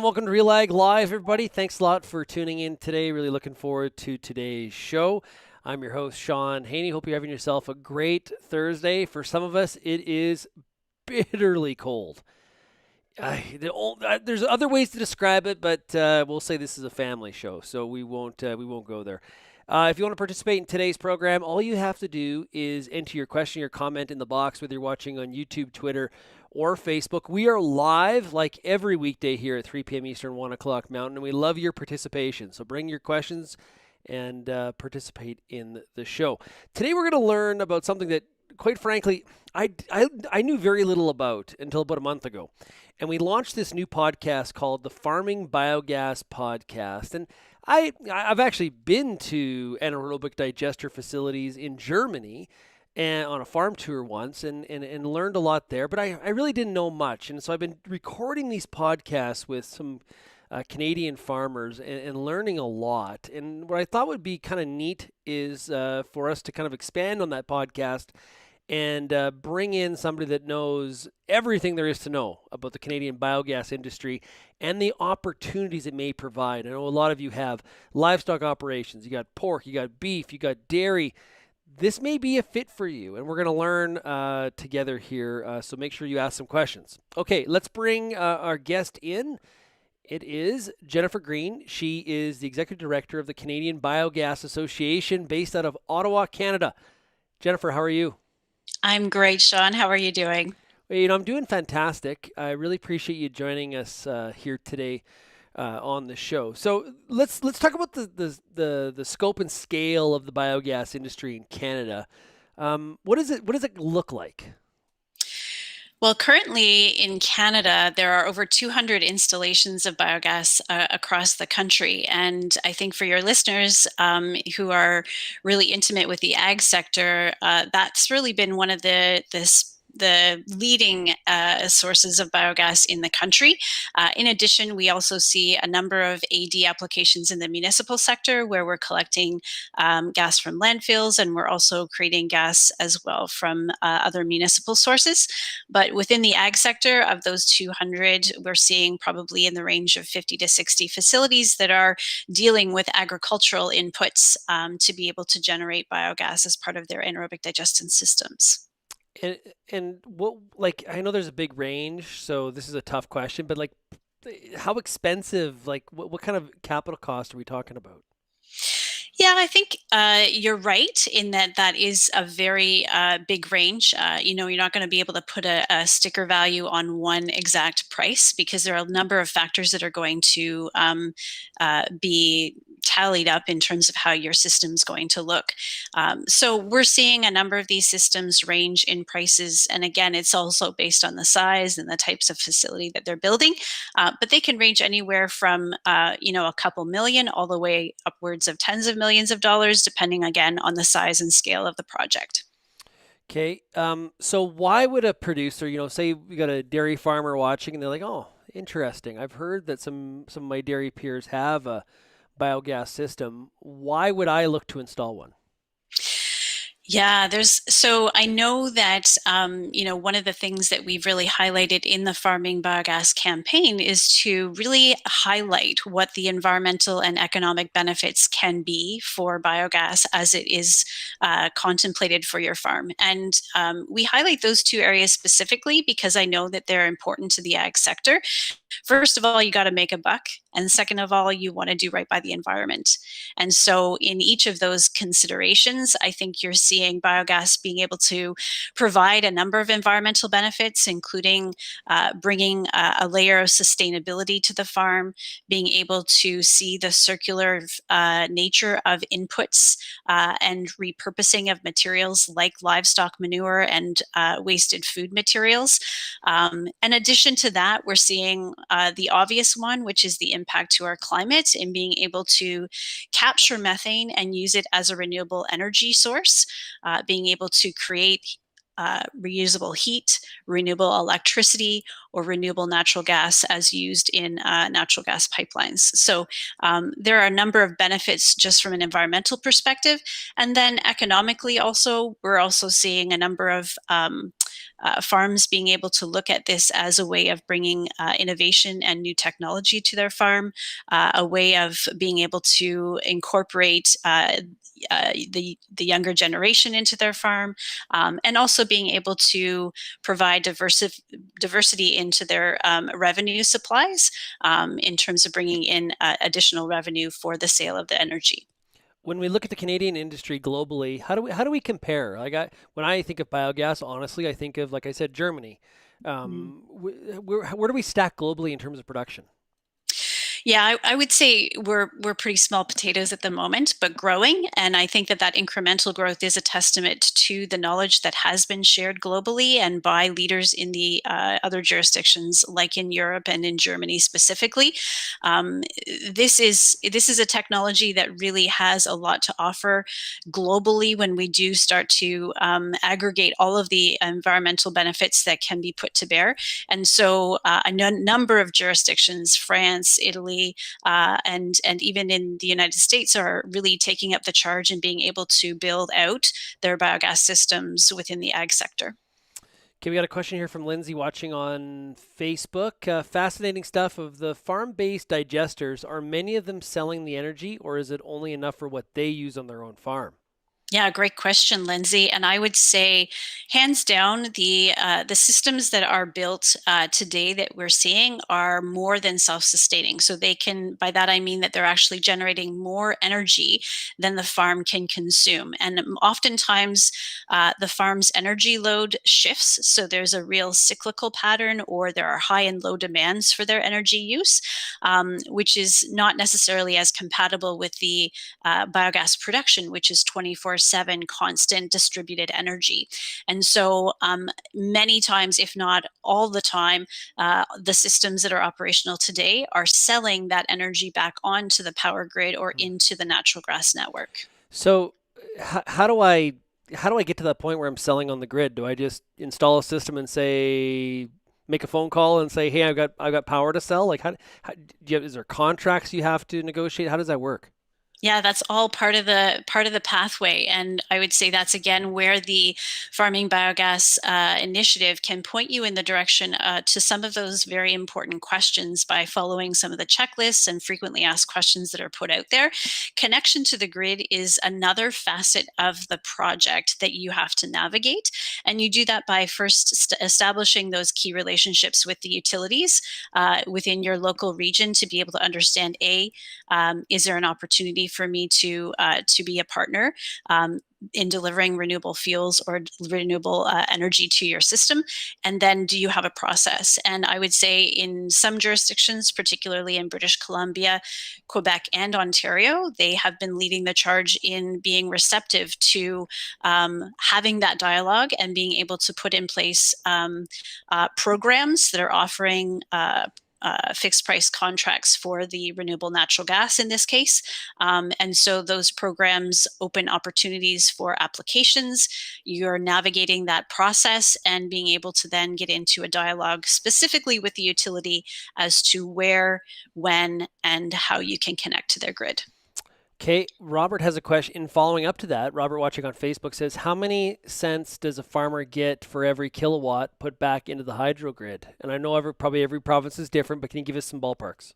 welcome to RealAg Live, everybody. Thanks a lot for tuning in today. Really looking forward to today's show. I'm your host, Shaun Haney. Hope you're having yourself a great Thursday. For some of us, it is bitterly cold. There's other ways to describe it, but we'll say this is a family show, so we won't go there. If you want to participate in today's program, all you have to do is enter your question, your comment in the box, whether you're watching on YouTube, Twitter, or Facebook. We are live like every weekday here at 3 p.m. Eastern, 1 o'clock Mountain, and we love your participation. So bring your questions and participate in the show. Today we're going to learn about something that, quite frankly, I knew very little about until about a month ago. And we launched this new podcast called the Farming Biogas Podcast. And I've actually been to anaerobic digester facilities in Germany and on a farm tour once and learned a lot there, but I really didn't know much. And so I've been recording these podcasts with some Canadian farmers and learning a lot. And what I thought would be kind of neat is for us to kind of expand on that podcast and bring in somebody that knows everything there is to know about the Canadian biogas industry and the opportunities it may provide. I know a lot of you have livestock operations. You got pork, you got beef, you got dairy. This may be a fit for you, and we're going to learn together here, so make sure you ask some questions. Okay, let's bring our guest in. It is Jennifer Green. She is the Executive Director of the Canadian Biogas Association based out of Ottawa, Canada. Jennifer, how are you? I'm great, Shaun. How are you doing? Well, I'm doing fantastic. I really appreciate you joining us here today on the show. So let's talk about the scope and scale of the biogas industry in Canada. What does it look like? Well, currently in Canada, there are over 200 installations of biogas across the country. And I think for your listeners who are really intimate with the ag sector, that's really been one of the leading sources of biogas in the country. In addition, we also see a number of AD applications in the municipal sector where we're collecting gas from landfills, and we're also creating gas as well from other municipal sources. But within the ag sector, of those 200, we're seeing probably in the range of 50 to 60 facilities that are dealing with agricultural inputs to be able to generate biogas as part of their anaerobic digestion systems. And and what like I know there's a big range, so this is a tough question, but like how expensive, like what kind of capital cost are we talking about? Yeah, I think you're right in that that is a very big range. You're not going to be able to put a sticker value on one exact price because there are a number of factors that are going to be tallied up in terms of how your system's going to look. So we're seeing a number of these systems range in prices. And again, it's also based on the size and the types of facility that they're building. But they can range anywhere from, a couple million all the way upwards of tens of millions of dollars, depending again on the size and scale of the project. Okay, so why would a producer, say we got a dairy farmer watching and they're like, oh, interesting. I've heard that some of my dairy peers have a biogas system. Why would I look to install one? Yeah, so I know that, one of the things that we've really highlighted in the Farming Biogas campaign is to really highlight what the environmental and economic benefits can be for biogas as it is contemplated for your farm. And we highlight those two areas specifically because I know that they're important to the ag sector. First of all, you got to make a buck. And second of all, you want to do right by the environment. And so, in each of those considerations, I think you're seeing biogas being able to provide a number of environmental benefits, including bringing a layer of sustainability to the farm, being able to see the circular nature of inputs and repurposing of materials like livestock manure and wasted food materials. In addition to that, we're seeing the obvious one, which is the impact to our climate in being able to capture methane and use it as a renewable energy source, being able to create reusable heat, renewable electricity, or renewable natural gas as used in natural gas pipelines. So there are a number of benefits just from an environmental perspective. And then economically also, we're also seeing a number of farms being able to look at this as a way of bringing innovation and new technology to their farm, a way of being able to incorporate the younger generation into their farm, and also being able to provide diversity into their revenue supplies, in terms of bringing in additional revenue for the sale of the energy. When we look at the Canadian industry globally, how do we compare? When I think of biogas, honestly, I think of, like I said, Germany. Mm-hmm. Where do we stack globally in terms of production? Yeah, I would say we're pretty small potatoes at the moment, but growing. And I think that that incremental growth is a testament to the knowledge that has been shared globally and by leaders in the other jurisdictions, like in Europe and in Germany specifically. Um, this is a technology that really has a lot to offer globally when we do start to aggregate all of the environmental benefits that can be put to bear. And so number of jurisdictions, France, Italy, and even in the United States, are really taking up the charge and being able to build out their biogas systems within the ag sector. Okay, we got a question here from Lindsay watching on Facebook. Fascinating stuff of the farm-based digesters. Are many of them selling the energy, or is it only enough for what they use on their own farm? Yeah, great question, Lindsay. And I would say, hands down, the systems that are built today that we're seeing are more than self-sustaining. So they can, by that I mean that they're actually generating more energy than the farm can consume. And oftentimes, the farm's energy load shifts. So there's a real cyclical pattern, or there are high and low demands for their energy use, which is not necessarily as compatible with the biogas production, which is 24/7 constant distributed energy. And so many times, if not all the time, the systems that are operational today are selling that energy back onto the power grid or into the natural gas network. So, how do I get to that point where I'm selling on the grid? Do I just install a system and say, make a phone call and say, hey, I've got power to sell? Like, is there contracts you have to negotiate? How does that work? Yeah, that's all part of the pathway, and I would say that's again where the farming biogas initiative can point you in the direction to some of those very important questions by following some of the checklists and frequently asked questions that are put out there. Connection to the grid is another facet of the project that you have to navigate, and you do that by first establishing those key relationships with the utilities within your local region to be able to understand is there an opportunity for me to be a partner in delivering renewable fuels or renewable energy to your system? And then do you have a process? And I would say in some jurisdictions, particularly in British Columbia, Quebec, and Ontario, they have been leading the charge in being receptive to having that dialogue and being able to put in place programs that are offering fixed price contracts for the renewable natural gas in this case. And so those programs open opportunities for applications. You're navigating that process and being able to then get into a dialogue specifically with the utility as to where, when, and how you can connect to their grid. Okay, Robert has a question. In following up to that, Robert watching on Facebook says, how many cents does a farmer get for every kilowatt put back into the hydro grid? And I know probably every province is different, but can you give us some ballparks?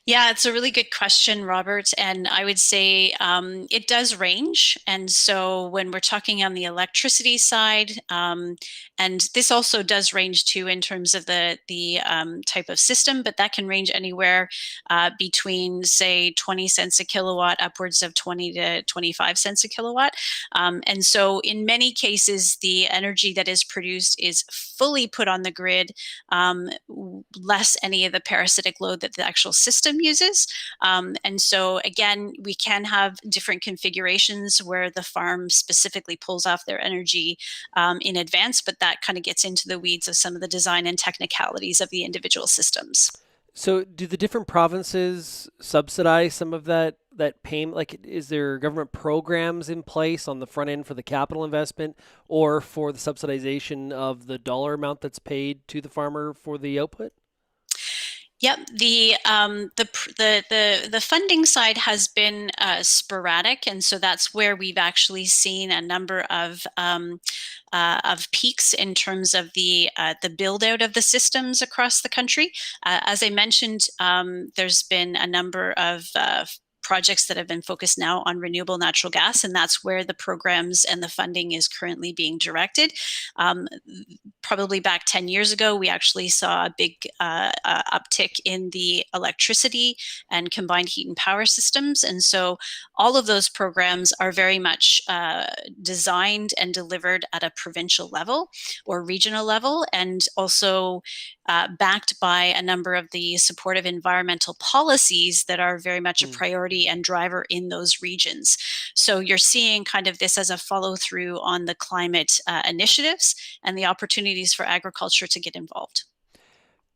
Yeah, it's a really good question, Robert. And I would say it does range. And so when we're talking on the electricity side, and this also does range too in terms of the type of system, but that can range anywhere between, say, 20 cents a kilowatt upwards of 20 to 25 cents a kilowatt. And so in many cases, the energy that is produced is fully put on the grid, less any of the parasitic load that the actual system uses. And so again, we can have different configurations where the farm specifically pulls off their energy in advance, but that kind of gets into the weeds of some of the design and technicalities of the individual systems. So, do the different provinces subsidize some of that payment? Like, is there government programs in place on the front end for the capital investment, or for the subsidization of the dollar amount that's paid to the farmer for the output? Yep. The funding side has been sporadic, and so that's where we've actually seen a number of peaks in terms of the build out of the systems across the country. As I mentioned, there's been a number of projects that have been focused now on renewable natural gas, and that's where the programs and the funding is currently being directed. Um, Probably back 10 years ago, we actually saw a big uptick in the electricity and combined heat and power systems. And so all of those programs are very much designed and delivered at a provincial level or regional level, and also backed by a number of the supportive environmental policies that are very much a Hmm. priority and driver in those regions. So you're seeing kind of this as a follow through on the climate initiatives and the opportunities for agriculture to get involved.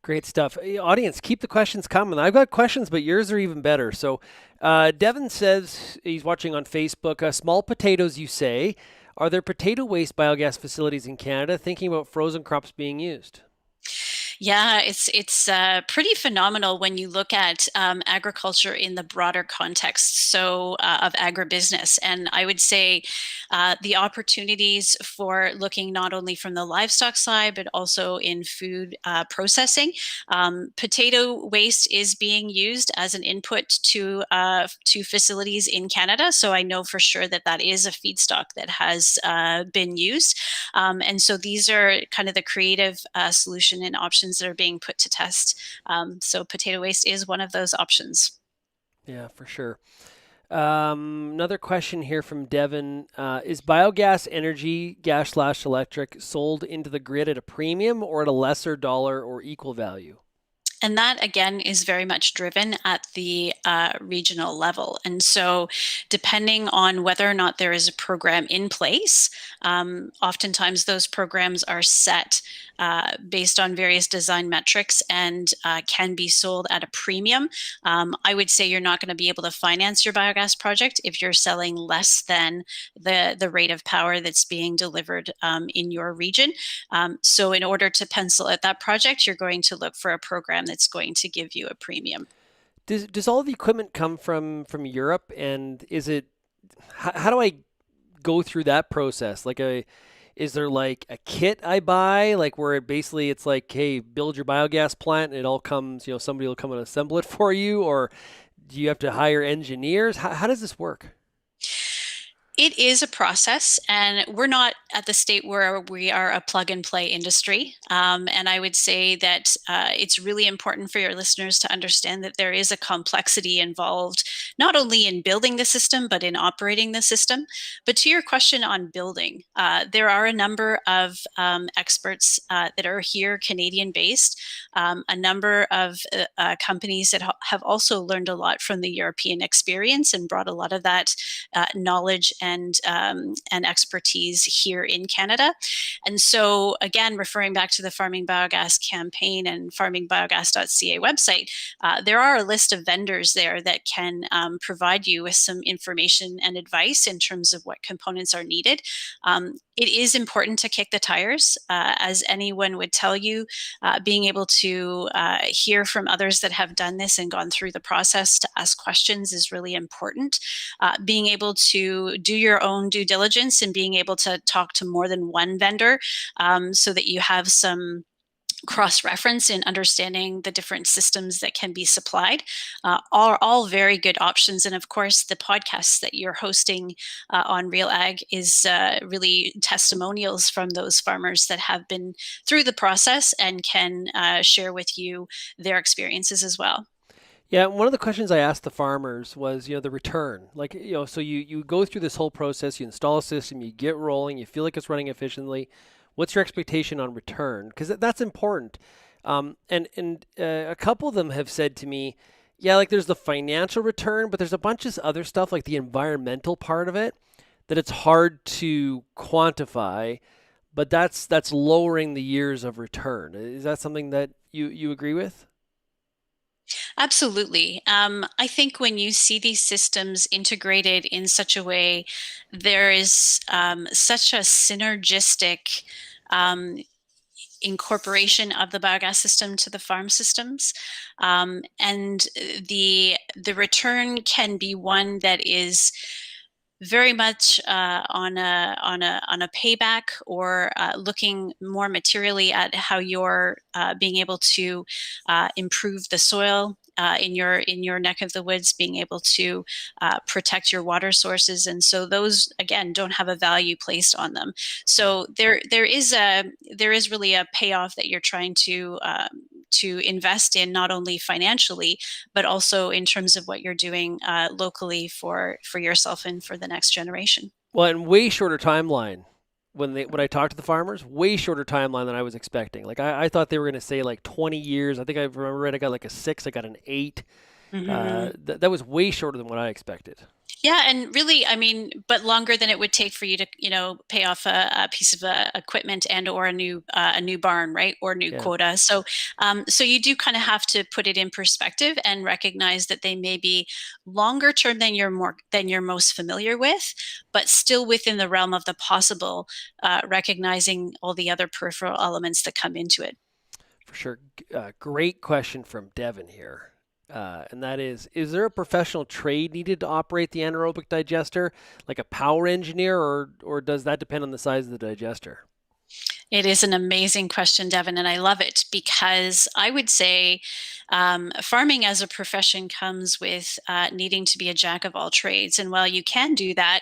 Great stuff. Audience, keep the questions coming. I've got questions, but yours are even better. So, Devin says he's watching on Facebook. Small potatoes, you say. Are there potato waste biogas facilities in Canada thinking about frozen crops being used? Yeah, it's pretty phenomenal when you look at agriculture in the broader context of agribusiness, and I would say the opportunities for looking not only from the livestock side but also in food processing. Potato waste is being used as an input to facilities in Canada, so I know for sure that that is a feedstock that has been used. And so these are kind of the creative solution and options that are being put to test. So potato waste is one of those options. Yeah, for sure. Another question here from Devin. Is biogas energy, gas slash electric, sold into the grid at a premium or at a lesser dollar or equal value? And that again is very much driven at the regional level. And so, depending on whether or not there is a program in place, oftentimes those programs are set based on various design metrics and can be sold at a premium. I would say you're not going to be able to finance your biogas project if you're selling less than the rate of power that's being delivered in your region. So, in order to pencil out that project, you're going to look for a program that's going to give you a premium. Does all the equipment come from Europe? And is it how do I go through that process? Is there like a kit I buy, like where basically it's like, hey, build your biogas plant, and it all comes, somebody will come and assemble it for you, or do you have to hire engineers? How does this work? It is a process, and we're not at the state where we are a plug and play industry. And I would say that it's really important for your listeners to understand that there is a complexity involved, not only in building the system, but in operating the system. But to your question on building, there are a number of experts that are here, Canadian based, a number of companies that have also learned a lot from the European experience and brought a lot of that knowledge and expertise here in Canada. And so, again, referring back to the Farming Biogas campaign and farmingbiogas.ca website, there are a list of vendors there that can provide you with some information and advice in terms of what components are needed. It is important to kick the tires, as anyone would tell you. Being able to hear from others that have done this and gone through the process to ask questions is really important. Being able to do your own due diligence and being able to talk to more than one vendor so that you have some cross reference in understanding the different systems that can be supplied are all very good options. And of course, the podcasts that you're hosting on RealAg is really testimonials from those farmers that have been through the process and can share with you their experiences as well. Yeah, one of the questions I asked the farmers was, the return. Like, so you go through this whole process, you install a system, you get rolling, you feel like it's running efficiently. What's your expectation on return? Because that's important. And a couple of them have said to me, yeah, like there's the financial return, but there's a bunch of other stuff like the environmental part of it that it's hard to quantify. But that's lowering the years of return. Is that something that you agree with? Absolutely. I think when you see these systems integrated in such a way, there is such a synergistic um, incorporation of the biogas system to the farm systems. And the return can be one that is very much on a payback, or looking more materially at how you're being able to improve the soil in your neck of the woods, being able to protect your water sources, and so those again don't have a value placed on them. So there is really a payoff that you're trying to invest in, not only financially but also in terms of what you're doing locally for yourself and for the next generation. Well, and way shorter timeline when I talked to the farmers, way shorter timeline than I was expecting. Like I thought they were going to say like 20 years. I think I remember right. I got like a 6. I got an 8. Mm-hmm. That was way shorter than what I expected. Yeah, and really, I mean, but longer than it would take for you to pay off a piece of equipment and or a new barn, right, or new Yeah, quota. So you do kind of have to put it in perspective and recognize that they may be longer term than you're most familiar with, but still within the realm of the possible, recognizing all the other peripheral elements that come into it. for sure. Great question from Devin here. And that is there a professional trade needed to operate the anaerobic digester, like a power engineer, or does that depend on the size of the digester? It is an amazing question, Devin, and I love it because I would say farming as a profession comes with needing to be a jack of all trades. And while you can do that,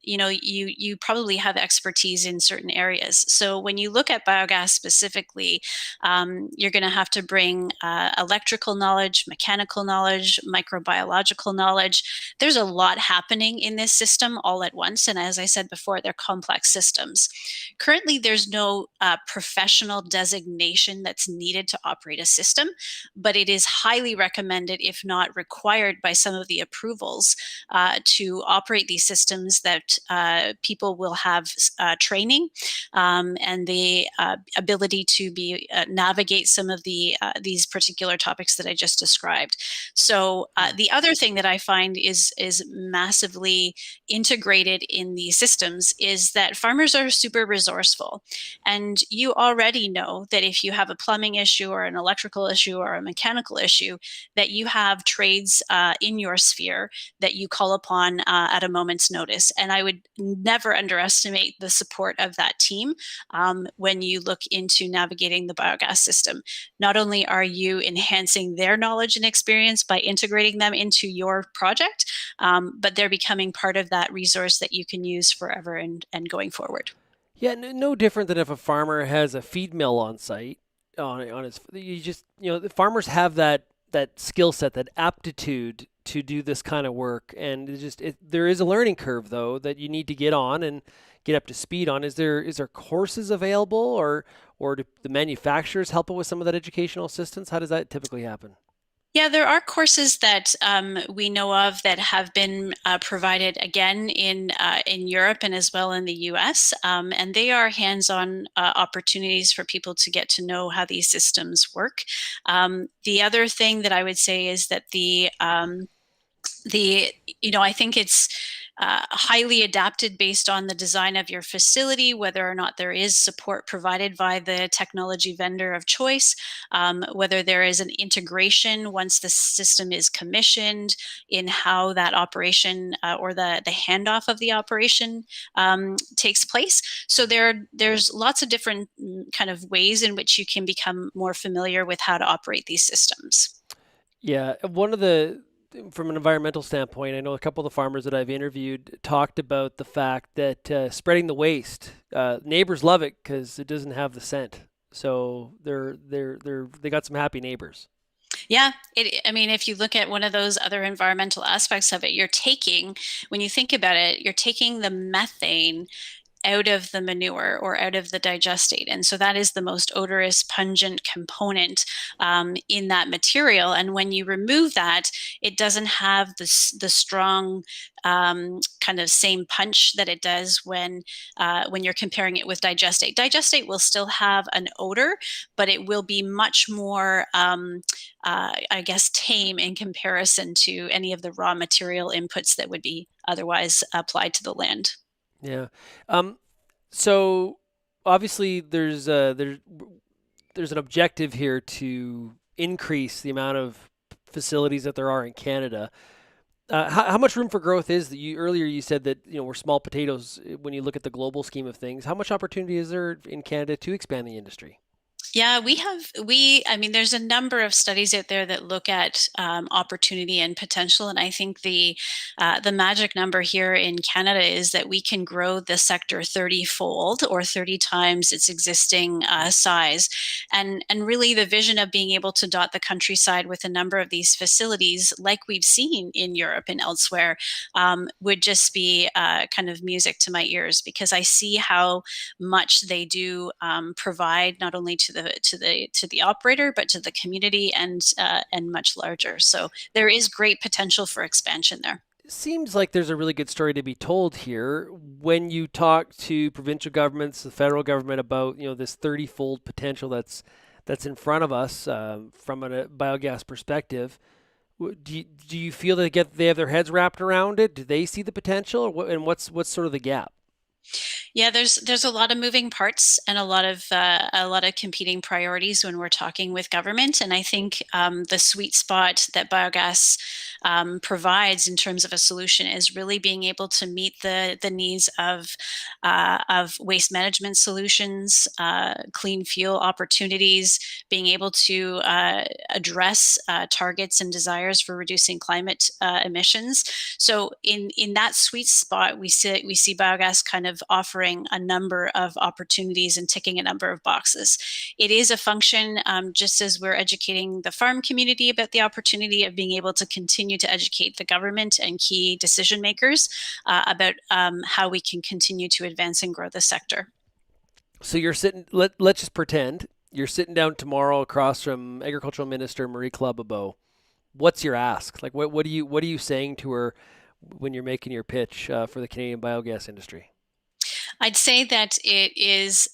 you probably have expertise in certain areas. So when you look at biogas specifically, you're going to have to bring electrical knowledge, mechanical knowledge, microbiological knowledge. There's a lot happening in this system all at once, and as I said before, they're complex systems. Currently, there's no professional designation that's needed to operate a system, but it is highly recommended, if not required, by some of the approvals to operate these systems, that people will have training and the ability to navigate some of these particular topics that I just described. So Hmm. the other thing that I find is massively integrated in these systems is that farmers are super resourceful. And you already know that if you have a plumbing issue or an electrical issue or a mechanical issue, that you have trades in your sphere that you call upon at a moment's notice. And I would never underestimate the support of that team when you look into navigating the biogas system. Not only are you enhancing their knowledge and experience by integrating them into your project, but they're becoming part of that resource that you can use forever and going forward. Yeah, no different than if a farmer has a feed mill on site on his. You just the farmers have that skill set, that aptitude to do this kind of work, and there is a learning curve though that you need to get on and get up to speed on. Is there courses available, or do the manufacturers help with some of that educational assistance? How does that typically happen? Yeah, there are courses that we know of that have been provided again in Europe and as well in the U.S. And they are hands-on opportunities for people to get to know how these systems work. The other thing that I would say is that the I think it's highly adapted based on the design of your facility, whether or not there is support provided by the technology vendor of choice, whether there is an integration once the system is commissioned in how that operation or the handoff of the operation takes place. So there's lots of different kind of ways in which you can become more familiar with how to operate these systems. Yeah, from an environmental standpoint, I know a couple of the farmers that I've interviewed talked about the fact that spreading the waste, neighbors love it because it doesn't have the scent. So they got some happy neighbors. Yeah, I mean, if you look at one of those other environmental aspects of it, when you think about it, you're taking the methane out of the manure or out of the digestate. And so that is the most odorous, pungent component in that material. And when you remove that, it doesn't have the strong kind of same punch that it does when you're comparing it with digestate. Digestate will still have an odor, but it will be much more, I guess, tame in comparison to any of the raw material inputs that would be otherwise applied to the land. Yeah. Um, so obviously there's an objective here to increase the amount of facilities that there are in Canada. How much room for growth is that you earlier you said that we're small potatoes when you look at the global scheme of things. How much opportunity is there in Canada to expand the industry? Yeah, I mean, there's a number of studies out there that look at opportunity and potential. And I think the magic number here in Canada is that we can grow the sector 30-fold or 30 times its existing size. And really the vision of being able to dot the countryside with a number of these facilities, like we've seen in Europe and elsewhere, would just be kind of music to my ears, because I see how much they do provide not only to the operator but to the community, and much larger. So there is great potential for expansion there. Seems like there's a really good story to be told here when you talk to provincial governments, the federal government about this 30-fold potential that's in front of us from a biogas perspective. Do you feel they have their heads wrapped around it? Do they see the potential, and what's sort of the gap? Yeah, there's a lot of moving parts and a lot of competing priorities when we're talking with government, and I think the sweet spot that biogas provides in terms of a solution is really being able to meet the needs of waste management solutions, clean fuel opportunities, being able to address targets and desires for reducing climate emissions. So in that sweet spot, we see biogas kind of offering a number of opportunities and ticking a number of boxes. It is a function, just as we're educating the farm community about the opportunity of being able to continue to educate the government and key decision makers about how we can continue to advance and grow the sector. So you're sitting. Let's just pretend you're sitting down tomorrow across from Agricultural Minister Marie Claude. What's your ask? Like, what are you saying to her when you're making your pitch for the Canadian biogas industry? I'd say that it is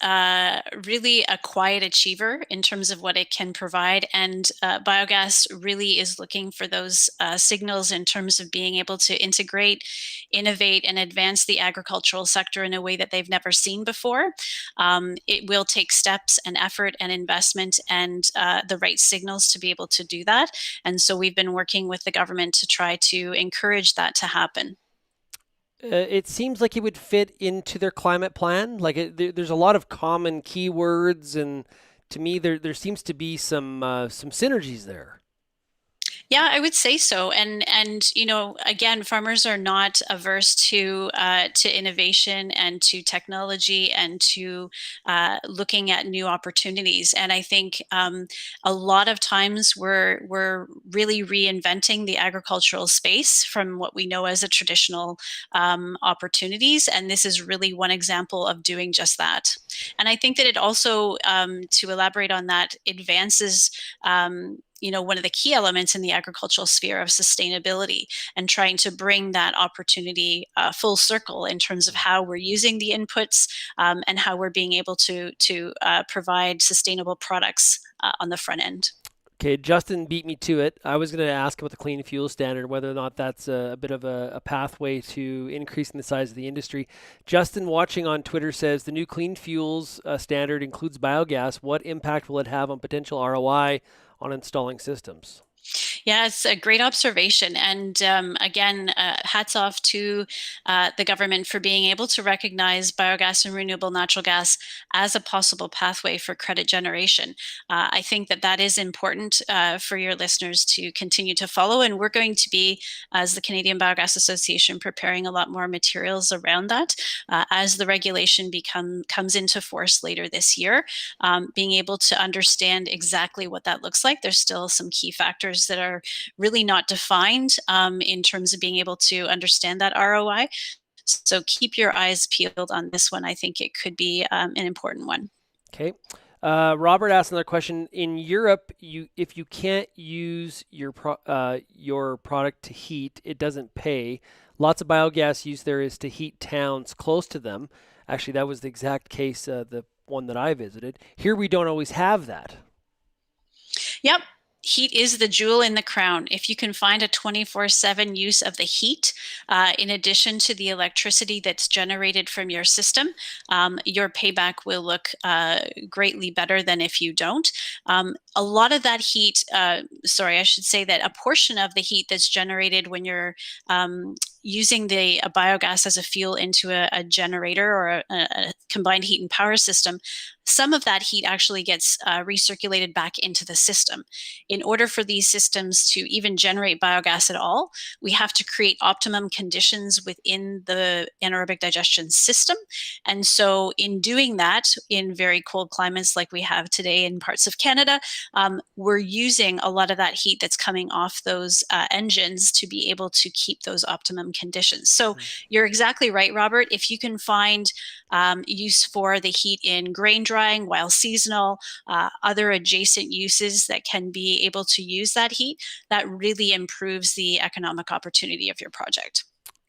really a quiet achiever in terms of what it can provide. And biogas really is looking for those signals in terms of being able to integrate, innovate, and advance the agricultural sector in a way that they've never seen before. It will take steps and effort and investment and the right signals to be able to do that. And so we've been working with the government to try to encourage that to happen. It seems like it would fit into their climate plan. Like there's a lot of common keywords, and to me, there seems to be some synergies there. Yeah, I would say so. And again, farmers are not averse to innovation and to technology and to looking at new opportunities. And I think a lot of times we're really reinventing the agricultural space from what we know as a traditional opportunities. And this is really one example of doing just that. And I think that it also, to elaborate on that, advances one of the key elements in the agricultural sphere of sustainability, and trying to bring that opportunity full circle in terms of how we're using the inputs, and how we're being able to provide sustainable products on the front end. Okay, Justin beat me to it. I was going to ask about the clean fuel standard, whether or not that's a bit of a pathway to increasing the size of the industry. Justin, watching on Twitter, says the new clean fuels standard includes biogas. What impact will it have on potential ROI on installing systems? Yeah, it's a great observation. And again, hats off to the government for being able to recognize biogas and renewable natural gas as a possible pathway for credit generation. I think that that is important for your listeners to continue to follow. And we're going to be, as the Canadian Biogas Association, preparing a lot more materials around that as the regulation comes into force later this year. Being able to understand exactly what that looks like. There's still some key factors that are really not defined in terms of being able to understand that ROI. So keep your eyes peeled on this one. I think it could be an important one. Okay. Robert asked another question. In Europe, if you can't use your product to heat, it doesn't pay. Lots of biogas use there is to heat towns close to them. Actually, that was the exact case, the one that I visited. Here, we don't always have that. Yep. Heat is the jewel in the crown. If you can find a 24/7 use of the heat, in addition to the electricity that's generated from your system, your payback will look greatly better than if you don't. A lot of that heat, sorry, I should say that a portion of the heat that's generated when you're using a biogas as a fuel into a generator or a combined heat and power system, some of that heat actually gets recirculated back into the system. In order for these systems to even generate biogas at all, we have to create optimum conditions within the anaerobic digestion system. And so, in doing that, in very cold climates like we have today in parts of Canada, we're using a lot of that heat that's coming off those engines to be able to keep those optimum conditions. So, you're exactly right, Robert. If you can find use for the heat in grain drying while seasonal, other adjacent uses that can be able to use that heat, that really improves the economic opportunity of your project.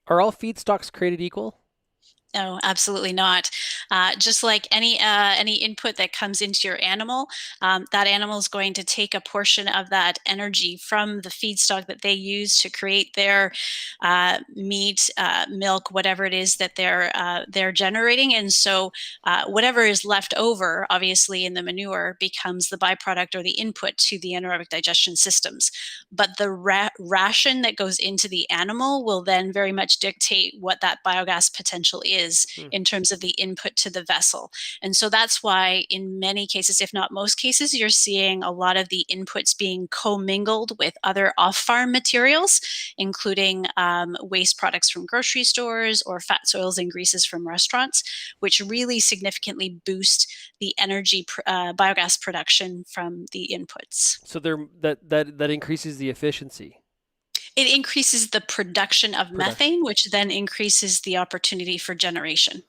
Are all feedstocks created equal? No, absolutely not. Just like any input that comes into your animal, that animal is going to take a portion of that energy from the feedstock that they use to create their meat, milk, whatever it is that they're generating, and so whatever is left over, obviously in the manure, becomes the byproduct or the input to the anaerobic digestion systems. But the ration that goes into the animal will then very much dictate what that biogas potential is Hmm. in terms of the input to the vessel. And so that's why, in many cases, if not most cases, you're seeing a lot of the inputs being commingled with other off farm materials, including waste products from grocery stores or fats, oils, and greases from restaurants, which really significantly boost the energy biogas production from the inputs. So that increases the efficiency It increases the production of production. methane, which then increases the opportunity for generation.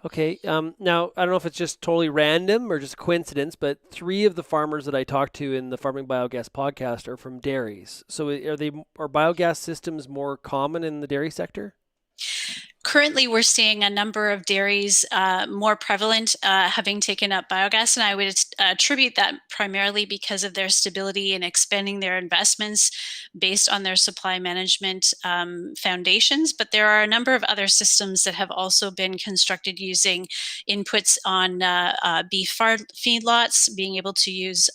Okay. Now I don't know if it's just totally random or just coincidence, but three of the farmers that I talked to in the Farming Biogas podcast are from dairies. So are biogas systems more common in the dairy sector? Currently, we're seeing a number of dairies more prevalent having taken up biogas, and I would attribute that primarily because of their stability in expanding their investments based on their supply management foundations. But there are a number of other systems that have also been constructed using inputs on beef feedlots, being able to use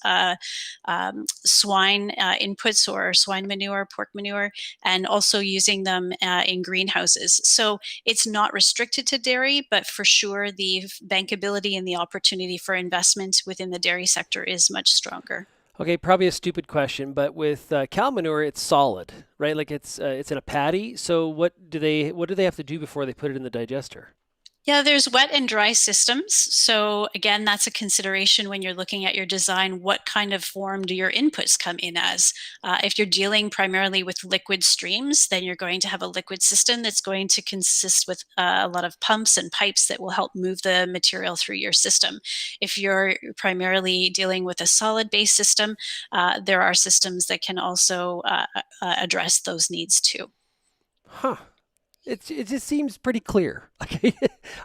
swine inputs or swine manure, pork manure, and also using them in greenhouses. So it's not restricted to dairy, but for sure the bankability and the opportunity for investment within the dairy sector is much stronger. Okay, probably a stupid question, but with cow manure, it's solid, right? Like it's in a patty. So what do they have to do before they put it in the digester? Yeah, there's wet and dry systems. So again, that's a consideration when you're looking at your design. What kind of form do your inputs come in as? If you're dealing primarily with liquid streams, then you're going to have a liquid system that's going to consist with a lot of pumps and pipes that will help move the material through your system. If you're primarily dealing with a solid-based system, there are systems that can also address those needs too. Huh. It just seems pretty clear. Okay,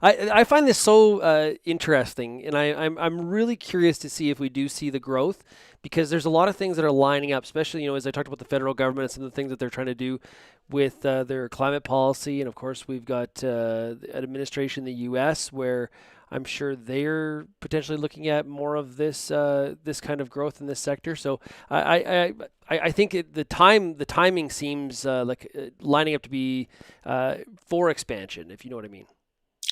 I find this so interesting, and I'm really curious to see if we do see the growth, because there's a lot of things that are lining up, especially as I talked about the federal government and some of the things that they're trying to do with their climate policy, and of course we've got an administration in the U.S. where I'm sure they're potentially looking at more of this kind of growth in this sector. So I think the timing seems like lining up to be for expansion, if you know what I mean.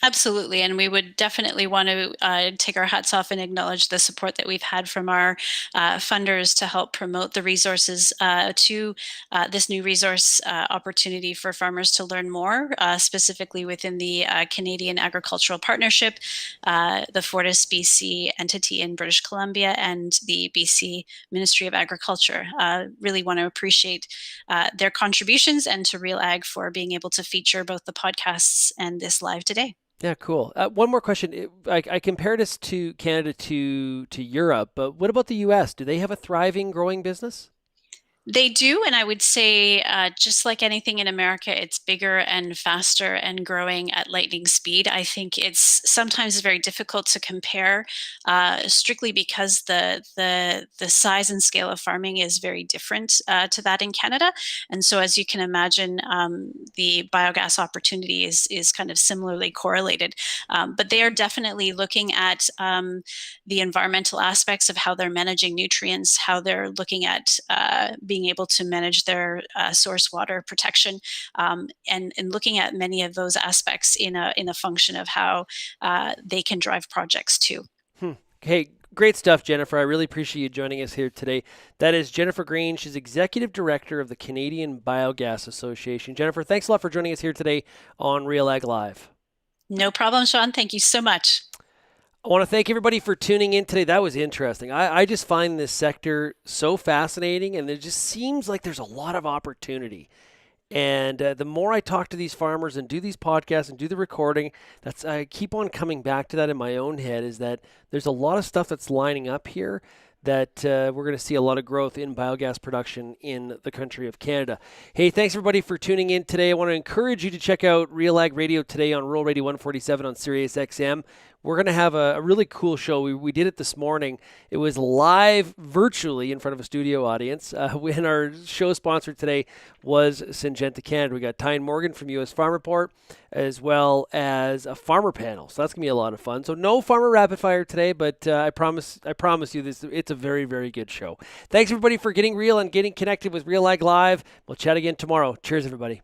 Absolutely. And we would definitely want to take our hats off and acknowledge the support that we've had from our funders to help promote the resources to this new resource opportunity for farmers to learn more, specifically within the Canadian Agricultural Partnership, the Fortis BC entity in British Columbia, and the BC Ministry of Agriculture. Really want to appreciate their contributions, and to RealAg for being able to feature both the podcasts and this live today. Yeah, cool. One more question. I compared us to Canada to Europe, but what about the U.S.? Do they have a thriving, growing business? They do, and I would say, just like anything in America, it's bigger and faster and growing at lightning speed. I think it's sometimes very difficult to compare, strictly because the size and scale of farming is very different to that in Canada. And so, as you can imagine, the biogas opportunity is kind of similarly correlated. But they are definitely looking at the environmental aspects of how they're managing nutrients, how they're looking at being able to manage their source water protection, and looking at many of those aspects in a function of how they can drive projects too. Hmm. Hey, great stuff, Jennifer. I really appreciate you joining us here today. That is Jennifer Green. She's Executive Director of the Canadian Biogas Association. Jennifer, thanks a lot for joining us here today on RealAg Live. No problem, Shaun. Thank you so much. I want to thank everybody for tuning in today. That was interesting. I just find this sector so fascinating, and it just seems like there's a lot of opportunity. And the more I talk to these farmers and do these podcasts and do the recording, that's I keep on coming back to that in my own head is that there's a lot of stuff that's lining up here that we're going to see a lot of growth in biogas production in the country of Canada. Hey, thanks everybody for tuning in today. I want to encourage you to check out RealAg Radio today on Rural Radio 147 on Sirius XM. We're going to have a really cool show. We did it this morning. It was live virtually in front of a studio audience. When our show sponsor today was Syngenta Canada. We got Tyne Morgan from US Farm Report as well as a farmer panel. So that's going to be a lot of fun. So no farmer rapid fire today, but I promise you this it's a very, very good show. Thanks everybody for getting real and getting connected with Real Ag Live. We'll chat again tomorrow. Cheers everybody.